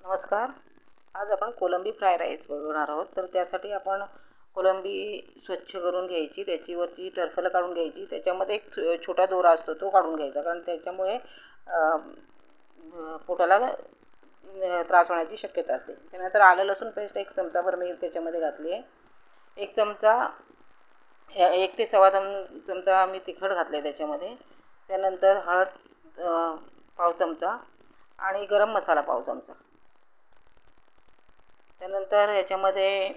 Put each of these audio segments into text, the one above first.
नमस्कार. आज आपण कोलंबी फ्राय राईस बनवणार आहोत. तर त्यासाठी आपण कोलंबी स्वच्छ करून घ्यायची, त्याच्यावरची टरफलं काढून घ्यायची. त्याच्यामध्ये एक छोटा दोरा असतो तो काढून घ्यायचा, कारण त्याच्यामुळे पोटाला त्रास होण्याची शक्यता असते. त्यानंतर आलं लसूण पेस्ट 1 चमचाभर मी त्याच्यामध्ये घातली आहे. 1 चमचा 1 ते सव्वा चमचा मी तिखट घातले त्याच्यामध्ये. त्यानंतर हळद पाव चमचा आणि गरम मसाला पाव चमचा. त्यानंतर याच्यामध्ये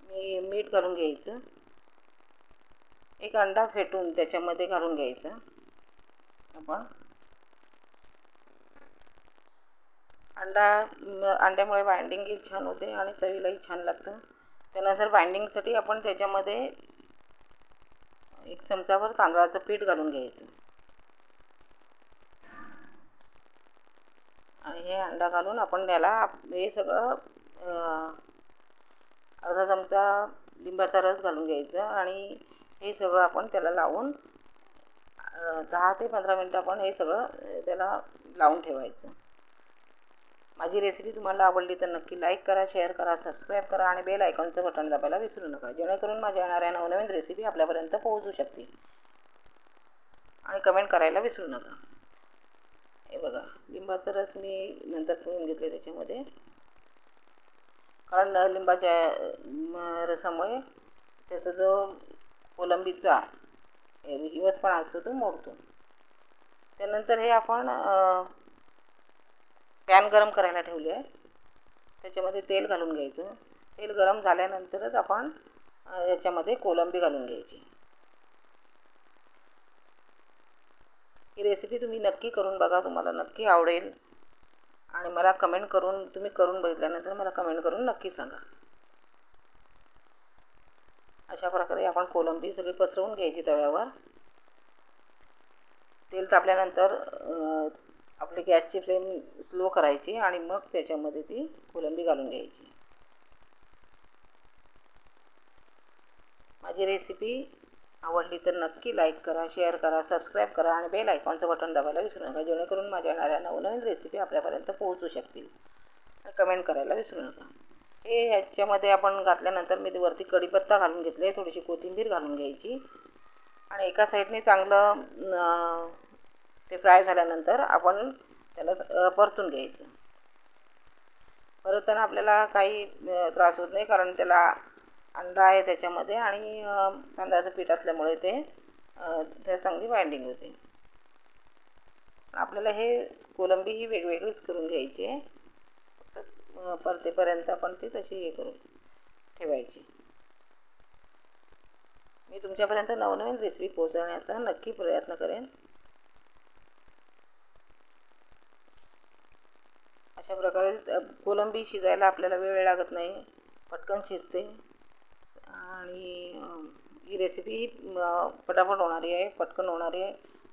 मी मीठ घालून घ्यायचं. 1 अंडा फेटून त्याच्यामध्ये घालून घ्यायचा आपण. अंड्यामुळे बाइंडिंगही छान होते आणि चवीलाही छान लागतं. त्यानंतर बाइंडिंगसाठी आपण त्याच्यामध्ये 1 चमचाभर तांदळाचं पीठ घालून घ्यायचं आणि हे अंडा घालून आपण त्याला हे सगळं अर्धा चमचा लिंबाचा रस घालून घ्यायचा आणि हे सगळं आपण त्याला लावून 10 ते 15 मिनटं आपण हे सगळं त्याला लावून ठेवायचं. माझी रेसिपी तुम्हाला आवडली तर नक्की लाईक करा, शेअर करा, सबस्क्राईब करा आणि बेल आयकॉनचं बटन दाबायला विसरू नका, जेणेकरून माझ्या येणाऱ्या नवनवीन रेसिपी आपल्यापर्यंत पोहोचू शकतील. आणि कमेंट करायला विसरू नका. हे बघा, लिंबाचा रस मी नंतर पिळून घेतले त्याच्यामध्ये, कारण लिंबाच्या रसामुळे त्याचा जो कोलंबीचा हिवसपणा असतो तो मोडतो. त्यानंतर हे आपण पॅन गरम करायला ठेवले आहे. त्याच्यामध्ये तेल घालून घ्यायचं. तेल गरम झाल्यानंतरच आपण याच्यामध्ये कोलंबी घालून घ्यायची. ही रेसिपी तुम्ही नक्की करून बघा, तुम्हाला नक्की आवडेल आणि मला कमेंट करून, तुम्ही करून बघितल्यानंतर मला कमेंट करून नक्की सांगा. अशा प्रकारे आपण कोलंबी सगळी पसरवून घ्यायची तव्यावर. तेल तापल्यानंतर आपली गॅसची फ्लेम स्लो करायची आणि मग त्याच्यामध्ये ती कोलंबी घालून घ्यायची. माझी रेसिपी आवडली तर नक्की लाईक करा, शेअर करा, सबस्क्राईब करा आणि बेल आयकॉनचं बटन दाबायला विसरू नका, जेणेकरून माझ्या येणाऱ्या नवनवीन रेसिपी आपल्यापर्यंत पोहोचू शकतील. आणि कमेंट करायला विसरू नका. हे ह्याच्यामध्ये आपण घातल्यानंतर मी वरती कढीपत्ता घालून घेतले, थोडीशी कोथिंबीर घालून घ्यायची आणि एका साईडने चांगलं ते फ्राय झाल्यानंतर आपण त्याला परतून घ्यायचं. परतताना आपल्याला काही त्रास होत नाही, कारण त्याला अंडा आहे त्याच्यामध्ये आणि तांदळाचं पीठ असल्यामुळे ते चांगली बाइंडिंग होते. आपल्याला हे कोलंबी ही वेगवेगळीच करून घ्यायची आहे. फक्त परतेपर्यंत आपण ती तशी हे करून ठेवायची. मी तुमच्यापर्यंत नवनवीन रेसिपी पोहोचवण्याचा नक्की प्रयत्न करेन. अशा प्रकारे कोलंबी शिजायला आपल्याला वेळ लागत नाही, पटकन शिजते आणि ही रेसिपी पटापट होणारी आहे, पटकन होणारी आहे.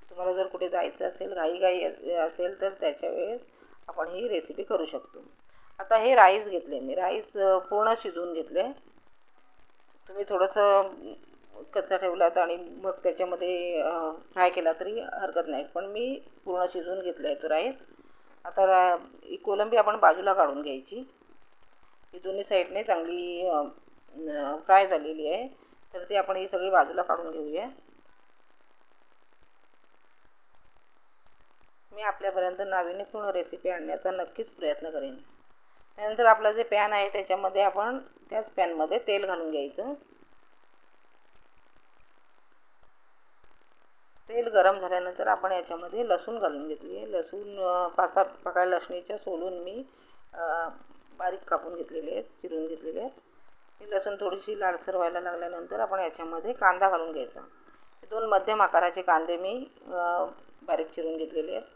तुम्हाला जर कुठे जायचं असेल, घाई असेल तर त्याच्या वेळेस आपण ही रेसिपी करू शकतो. आता हे राईस घेतले मी, राईस पूर्ण शिजवून घेतले. तुम्ही थोडंसं कच्चा ठेवलात आणि मग त्याच्यामध्ये फ्राय केला तरी हरकत नाही, पण मी पूर्ण शिजवून घेतला आहे तो राईस. आता ही कोलंबी आपण बाजूला काढून घ्यायची. ही दोन्ही साईडने चांगली फ्राय झालेली आहे, तर ती आपण ही सगळी बाजूला काढून घेऊया. मी आपल्यापर्यंत नाविन्यपूर्ण रेसिपी आणण्याचा नक्कीच प्रयत्न करेन. त्यानंतर आपलं जे पॅन आहे त्याच्यामध्ये आपण त्याच पॅनमध्ये तेल घालून घ्यायचं. तेल गरम झाल्यानंतर आपण याच्यामध्ये लसूण घालून घेतली आहे. लसूण 5-6 पाकळ्या लसणीच्या सोलून मी बारीक कापून घेतलेले आहेत, चिरून घेतलेले आहेत. ही लसूण थोडीशी लालसर व्हायला लागल्यानंतर आपण याच्यामध्ये कांदा घालून घ्यायचा. 2 मध्यम आकाराचे कांदे मी बारीक चिरून घेतलेले आहेत.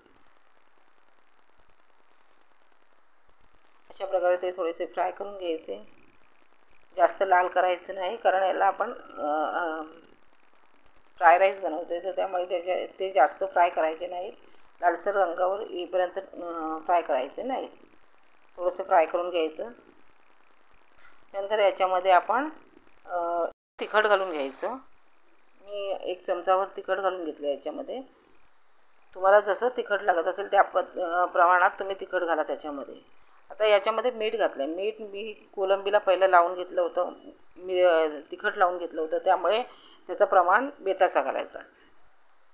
अशा प्रकारे ते थोडेसे फ्राय करून घ्यायचे. जास्त लाल करायचं नाही, कारण याला आपण फ्राय राईस बनवतो आहे, तर त्यामुळे ते जास्त फ्राय करायचे नाही. लालसर रंगावर येईपर्यंत फ्राय करायचे नाही, थोडंसं फ्राय करून घ्यायचं. नंतर याच्यामध्ये आपण तिखट घालून घ्यायचं. मी 1 चमचावर तिखट घालून घेतलं याच्यामध्ये. तुम्हाला जसं तिखट लागत असेल त्या प्रमाणात तुम्ही तिखट घाला त्याच्यामध्ये. आता याच्यामध्ये मीठ घातलं आहे. मीठ मी कोलंबीला पहिलं लावून घेतलं होतं, मी तिखट लावून घेतलं होतं, त्यामुळे त्याचं प्रमाण बेताचा घालायचा.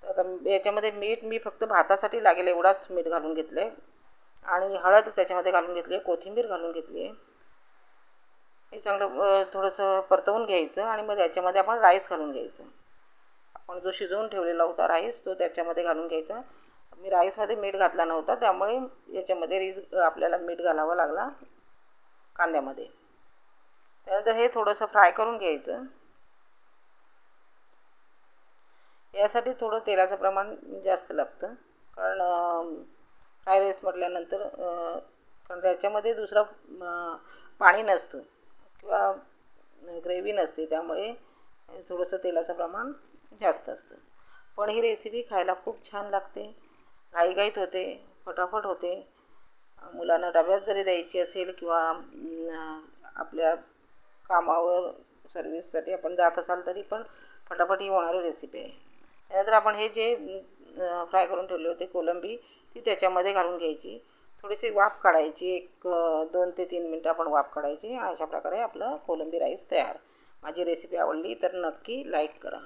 तर आता याच्यामध्ये मीठ मी फक्त भातासाठी लागेल एवढाच मीठ घालून घेतलं आहे आणि हळद त्याच्यामध्ये घालून घेतली आहे, कोथिंबीर घालून घेतली आहे. हे चांगलं थोडंसं परतवून घ्यायचं आणि मग याच्यामध्ये आपण राईस घालून घ्यायचं. आपण जो शिजवून ठेवलेला होता राईस तो त्याच्यामध्ये घालून घ्यायचा. मी राईसमध्ये मीठ घातला नव्हता, त्यामुळे याच्यामध्ये आपल्याला मीठ घालावा लागला कांद्यामध्ये. त्यानंतर हे थोडंसं फ्राय करून घ्यायचं. यासाठी थोडं तेलाचं प्रमाण जास्त लागतं, कारण फ्राय राईस म्हटल्यानंतर कारण त्याच्यामध्ये दुसरं पाणी नसतं किंवा ग्रेव्ही नसते, त्यामुळे थोडंसं तेलाचं प्रमाण जास्त असतं. पण ही रेसिपी खायला खूप छान लागते, घाईघाईत होते, फटाफट होते. मुलांना डब्यात जरी द्यायची असेल किंवा आपल्या कामावर सर्व्हिससाठी आपण जात असाल तरी पण फटाफट ही होणारी रेसिपी आहे. त्यानंतर आपण हे जे फ्राय करून ठेवले होते कोलंबी ती त्याच्यामध्ये घालून घ्यायची. थोडीशी वाफ काढायची, 2 ते 3 मिनटं आपण वाफ काढायची. अशा प्रकारे आपलं कोलंबी राईस तयार. माझी रेसिपी आवडली तर नक्की लाईक करा.